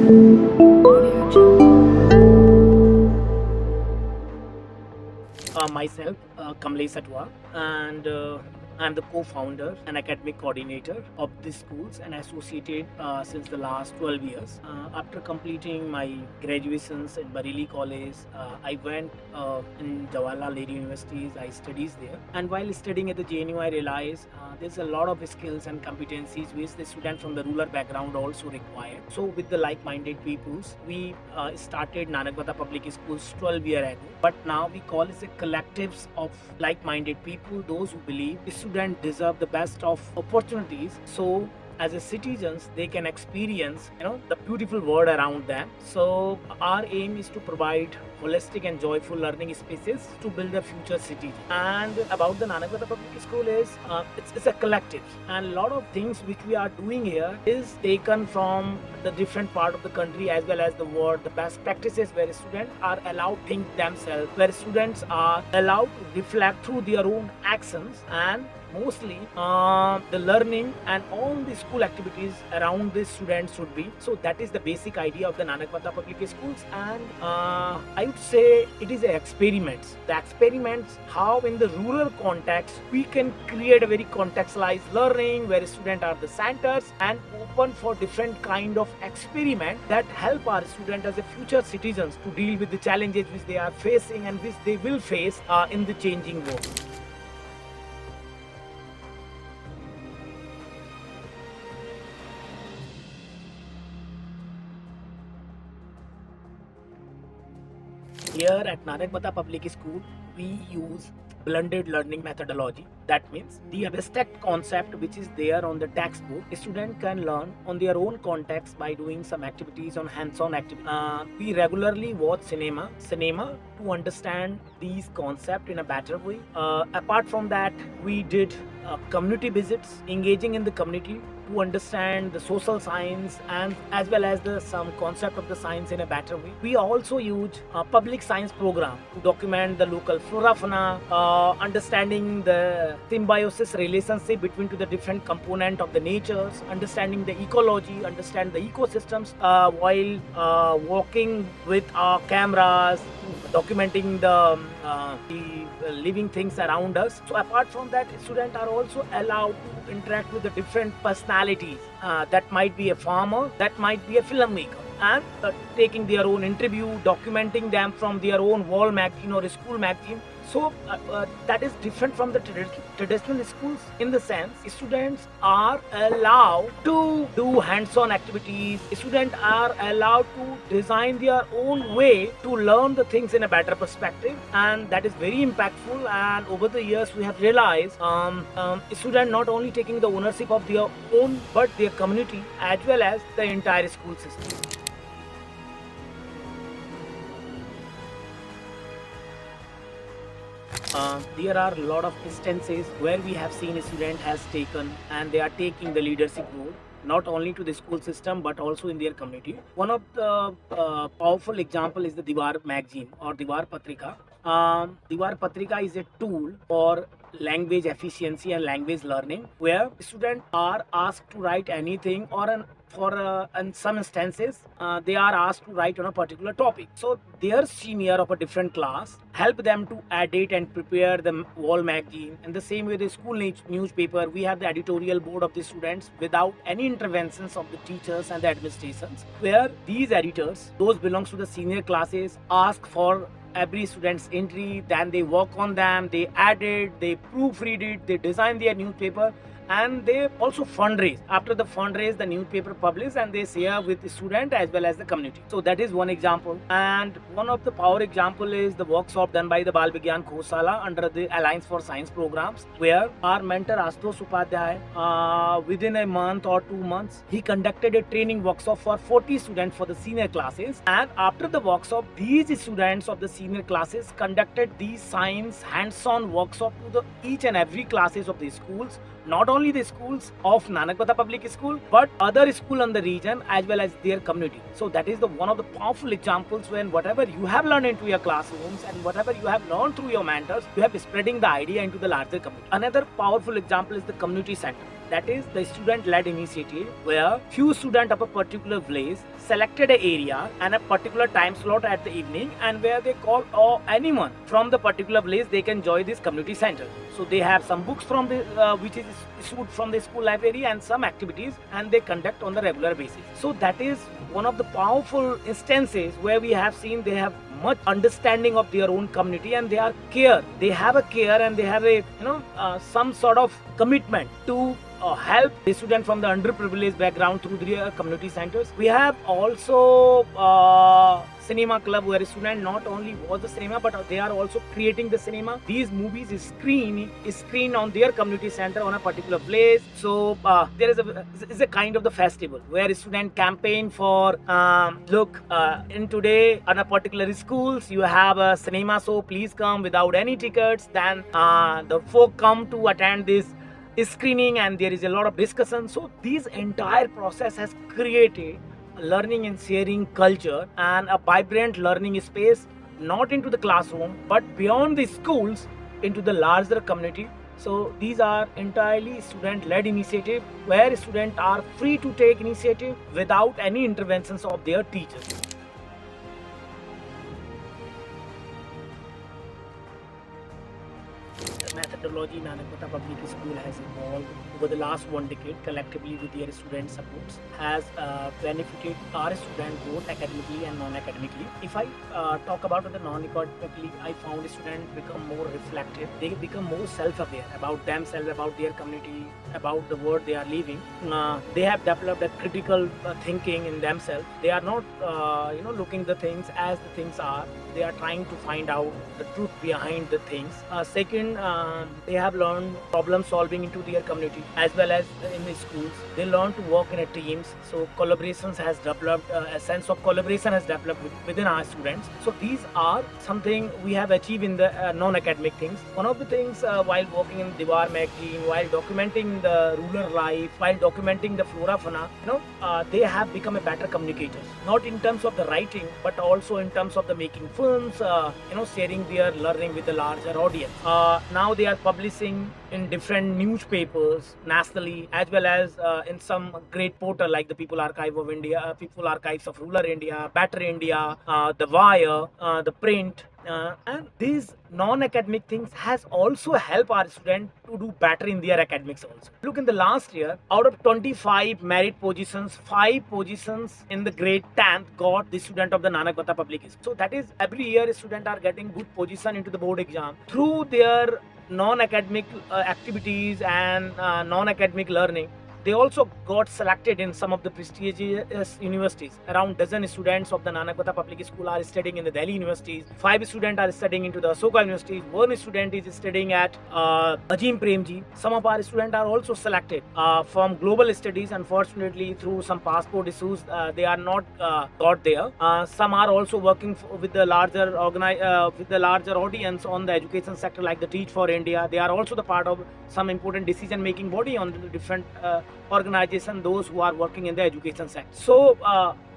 Myself, Kamlesh Atwal, and I'm the co-founder and academic coordinator of these schools and associated since the last 12 years. After completing my graduations in Bareilly College, I went in Jawaharlal Nehru Universities. I studies there, and while studying at the JNU, I realized there's a lot of skills and competencies which the student from the rural background also require. So, with the like-minded peoples, we started Nanakmatta Public Schools 12 years ago. But now we call it a collectives of like-minded people, those who believe students deserve the best of opportunities. So as a citizens they can experience the beautiful world around them. So our aim is to provide holistic and joyful learning spaces to build a future city. And about the Nanakmatta Public School is it's a collective, and a lot of things which we are doing here is taken from the different part of the country as well as the world. The best practices where students are allowed to think themselves, where students are allowed to reflect through their own actions, and mostly the learning and all the school activities around the students should be. So that is the basic idea of the Nanakmatta Public Schools, and I would say it is an experiment. The experiments how in the rural context we can create a very contextualized learning where students are the centers and open for different kind of experiment that help our students as a future citizens to deal with the challenges which they are facing and which they will face in the changing world. Here at Nanakmatta Public School, we use blended learning methodology. That means the abstract concept which is there on the textbook, a student can learn on their own context by doing some activities on hands-on activities. We regularly watch cinema to understand these concepts in a better way. Apart from that, we did community visits, engaging in the community to understand the social science and as well as some concept of the science in a better way. We also use a public science program to document the local flora fauna, understanding the symbiosis relationship between the different component of the natures, understanding the ecology, understand the ecosystems while walking with our cameras, documenting the living things around us. So apart from that, students are also allowed to interact with the different personalities. That might be a farmer, that might be a filmmaker, and taking their own interview, documenting them from their own wall magazine or a school magazine. So that is different from the traditional schools in the sense students are allowed to do hands-on activities. Students are allowed to design their own way to learn the things in a better perspective, and that is very impactful. And over the years we have realized students not only taking the ownership of their own but their community as well as the entire school system. There are a lot of instances where we have seen a student has taken and they are taking the leadership role not only to the school system but also in their community. One of the powerful example is the Diwar magazine or Diwar Patrika. Diwar Patrika is a tool for language efficiency and language learning where students are asked to write anything or in some instances they are asked to write on a particular topic. So their senior of a different class help them to edit and prepare the wall magazine. In the same way, the school newspaper, we have the editorial board of the students without any interventions of the teachers and the administrations, where these editors, those belongs to the senior classes, ask for every student's entry, then they work on them, they edit, they proofread it, they design their newspaper, and they also fundraise. After the fundraise, the newspaper publish and they share with the student as well as the community. So that is one example. And one of the power example is the workshop done by the Bal Vigyan Khosala under the Alliance for Science programs, where our mentor Ashutosh Upadhyay, within a month or 2 months, he conducted a training workshop for 40 students for the senior classes. And after the workshop, these students of the senior classes conducted these science hands-on workshop to each and every classes of the schools, not only the schools of Nanakmatta Public School but other school in the region as well as their community. So that is one of the powerful examples when whatever you have learned into your classrooms and whatever you have learned through your mentors, you have spreading the idea into the larger community. Another powerful example is the community center. That is the student-led initiative, where few students of a particular place selected an area and a particular time slot at the evening, and where they call anyone from the particular place, they can join this community center. So they have some books from the which is issued from the school library, and some activities, and they conduct on the regular basis. So that is one of the powerful instances where we have seen they have much understanding of their own community, and they have a care, and they have a some sort of commitment to help the student from the underprivileged background through the community centers. We have also cinema club, where a student not only watch the cinema, but they are also creating the cinema. These movies is screened on their community center on a particular place. So there is a kind of the festival where a student campaign for in today on a particular schools you have a cinema, so please come without any tickets. Then the folk come to attend this screening, and there is a lot of discussion. So this entire process has created a learning and sharing culture and a vibrant learning space, not into the classroom but beyond the schools, into the larger community. So these are entirely student-led initiative, where students are free to take initiative without any interventions of their teachers. The methodology Nanakmatta Public School has evolved over the last 1 decade, collectively with their student supports, has benefited our students both academically and non-academically. If I talk about the non-academically, I found students become more reflective. They become more self-aware about themselves, about their community, about the world they are living. They have developed a critical thinking in themselves. They are not looking the things as the things are. They are trying to find out the truth behind the things. Second, they have learned problem solving into their community as well as in the schools. They learn to work in a teams. So collaborations has developed, a sense of collaboration has developed within our students. So these are something we have achieved in the non-academic things. One of the things while working in Diwar magazine, while documenting the rural life, while documenting the flora fauna, they have become a better communicators. Not in terms of the writing, but also in terms of the making films, sharing their learning with a larger audience. Now they are publishing in different newspapers nationally, as well as in some great portal like the People Archive of India, People Archives of Rural India, Better India, The Wire, The Print. And these non-academic things has also helped our students to do better in their academics also. Look, in the last year, out of 25 merit positions, 5 positions in the grade 10th got the student of the Nanakmatta Public School. So that is, every year students are getting good position into the board exam through their non-academic activities and non-academic learning. They also got selected in some of the prestigious universities. Around dozen students of the Nanakmatta Public School are studying in the Delhi universities. 5 students are studying into the Ashoka University. 1 student is studying at Ajim Premji. Some of our students are also selected from global studies. Unfortunately, through some passport issues, they are not got there. Some are also working with the larger audience on the education sector, like the Teach for India. They are also the part of some important decision-making body on the different organization, those who are working in the education sector. So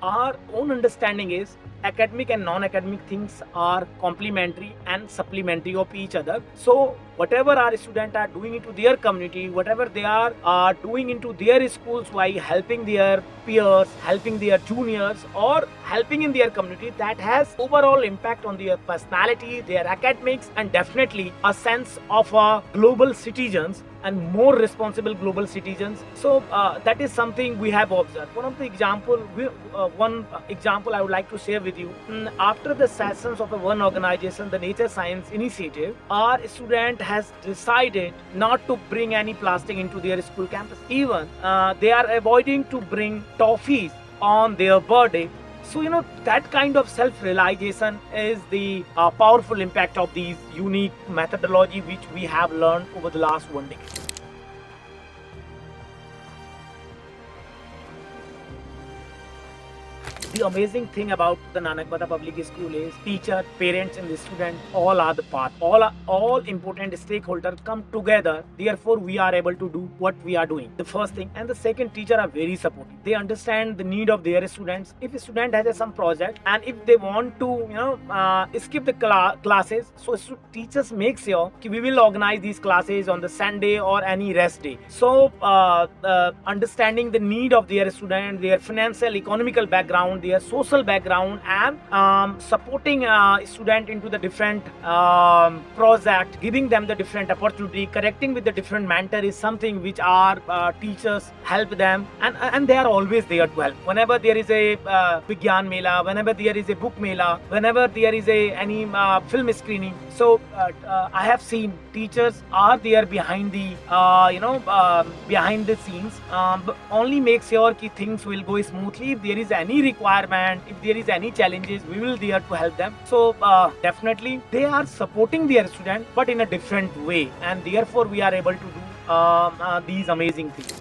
our own understanding is academic and non-academic things are complementary and supplementary of each other. So whatever our students are doing into their community, whatever they are doing into their schools while helping their peers, helping their juniors, or helping in their community, that has overall impact on their personality, their academics, and definitely a sense of global citizens and more responsible global citizens. So that is something we have observed. One example I would like to share with you. After the sessions of one organization, the Nature Science Initiative, our student has decided not to bring any plastic into their school campus. Even they are avoiding to bring toffees on their birthday. So, that kind of self-realization is the powerful impact of these unique methodology which we have learned over the last 1 decade. The amazing thing about the Nanakmatta Public School is teacher, parents, and the student all are the part. All important stakeholders come together. Therefore, we are able to do what we are doing. The first thing, and the second, teacher are very supportive. They understand the need of their students. If a student has some project and if they want to, skip the classes, so teachers make sure we will organize these classes on the Sunday or any rest day. So, understanding the need of their student, their financial, economical background, their social background, and supporting student into the different project, giving them the different opportunity, connecting with the different mentor is something which our teachers help them, and they are always there to help. Whenever there is a Vigyan Mela, whenever there is a book Mela, whenever there is any film screening, so I have seen teachers are there behind the behind the scenes, but only make sure that things will go smoothly. If there is any requirement, if there is any challenges, we will there to help them. So definitely they are supporting their student, but in a different way, and therefore we are able to do these amazing things.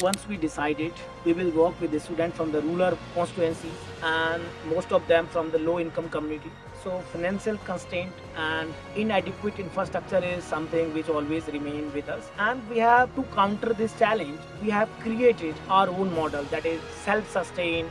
Once we decided, we will work with the students from the rural constituencies and most of them from the low income community. So financial constraint and inadequate infrastructure is something which always remain with us, and we have to counter this challenge. We have created our own model that is self-sustained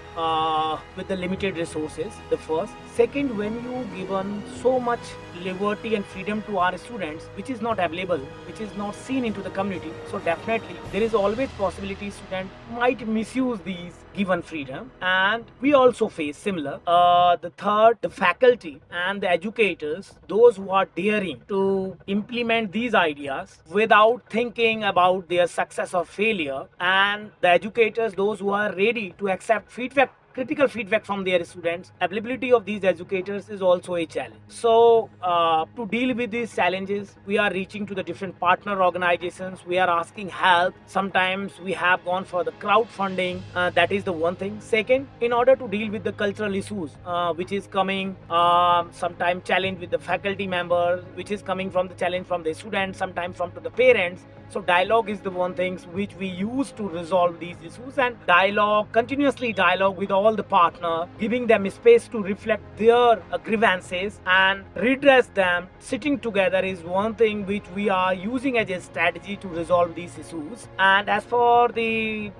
with the limited resources. The first, second, when you given so much liberty and freedom to our students, which is not available, which is not seen into the community, so definitely there is always possibility student might misuse these given freedom, and we also face similar. The third, the faculty and the educators, those who are daring to implement these ideas without thinking about their success or failure, and the educators, those who are ready to accept feedback, critical feedback from their students. Availability of these educators is also a challenge. So to deal with these challenges, we are reaching to the different partner organizations. We are asking help. Sometimes we have gone for the crowdfunding. That is the one thing. Second, in order to deal with the cultural issues which is coming, sometimes challenge with the faculty members, which is coming from the challenge from the students, sometimes from to the parents. So dialogue is the one thing which we use to resolve these issues, and continuously dialogue with all the partner, giving them space to reflect their grievances and redress them. Sitting together is one thing which we are using as a strategy to resolve these issues. And as for the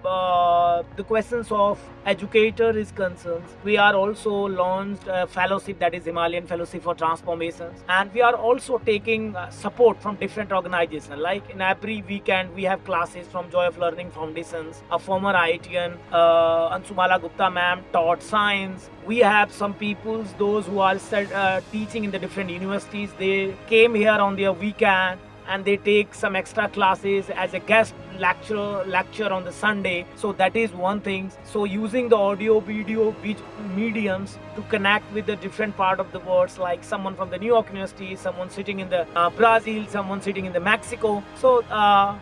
questions of educator is concerned, we are also launched a fellowship, that is Himalayan Fellowship for Transformations, and we are also taking support from different organizations. Like in every weekend we have classes from Joy of Learning Foundations. A former IITian, Ansumala Gupta ma'am, taught science. We have some people, those who are teaching in the different universities, they came here on their weekend and they take some extra classes as a guest lecture on the Sunday. So that is one thing. So using the audio video mediums to connect with the different part of the world, like someone from the New York University, someone sitting in the Brazil, someone sitting in the Mexico. So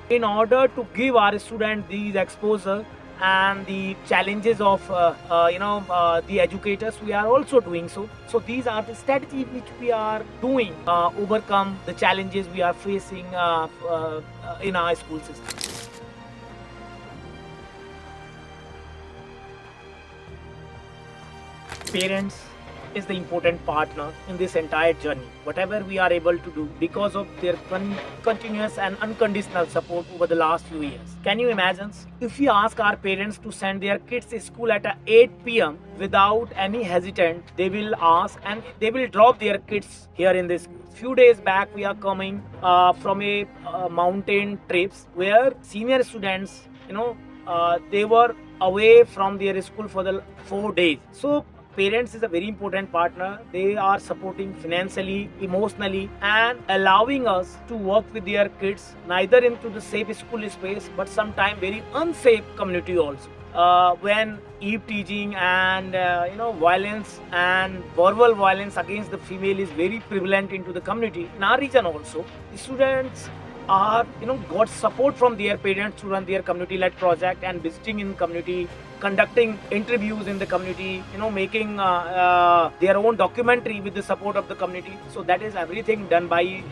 in order to give our students these exposure and the challenges of the educators, we are also doing so. So these are the strategies which we are doing overcome the challenges we are facing in our school system. Parents is the important partner in this entire journey. Whatever we are able to do because of their continuous and unconditional support over the last few years. Can you imagine if we ask our parents to send their kids to school at 8 p.m. without any hesitant, they will ask and they will drop their kids here in this school. Few days back we are coming from a mountain trips where senior students, they were away from their school for the 4 days. So parents is a very important partner. They are supporting financially, emotionally, and allowing us to work with their kids neither into the safe school space but sometimes very unsafe community also. When eve teaching and violence and verbal violence against the female is very prevalent into the community in our region also, the students are got support from their parents to run their community-led project and visiting in community, conducting interviews in the community, making their own documentary with the support of the community. So that is everything done by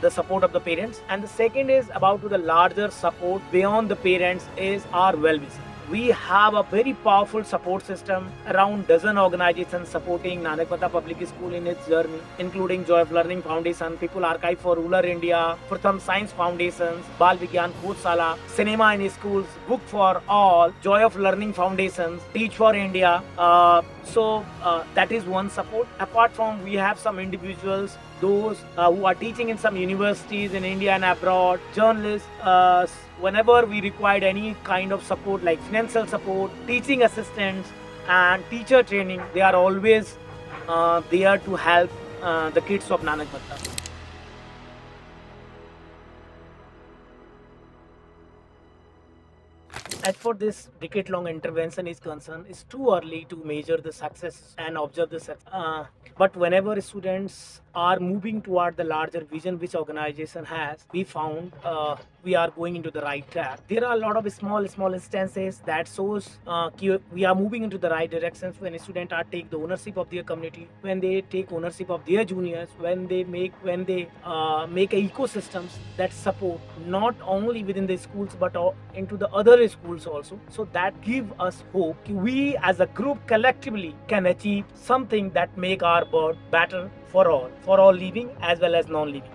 the support of the parents. And the second is about to the larger support beyond the parents is our well-wisher. We have a very powerful support system, around dozen organizations supporting Nanakmatta Public School in its journey, including Joy of Learning Foundation, People Archive for Rural India, Pratham Science Foundations, Bal Vigyan Khodshala, Cinema in Schools, Book for All, Joy of Learning Foundations, Teach for India. So that is one support. Apart from, we have some individuals, those who are teaching in some universities in India and abroad, journalists. Whenever we required any kind of support like financial support, teaching assistants, and teacher training, they are always there to help the kids of Nanakmatta. As for this decade-long intervention is concerned, it's too early to measure the success and observe the success. But whenever students are moving toward the larger vision which organization has, we found we are going into the right track. There are a lot of small instances that shows we are moving into the right directions when students are take the ownership of their community, when they take ownership of their juniors, when they make ecosystems that support not only within the schools but into the other schools also. So that give us hope we as a group collectively can achieve something that make our world better for all living as well as non-living.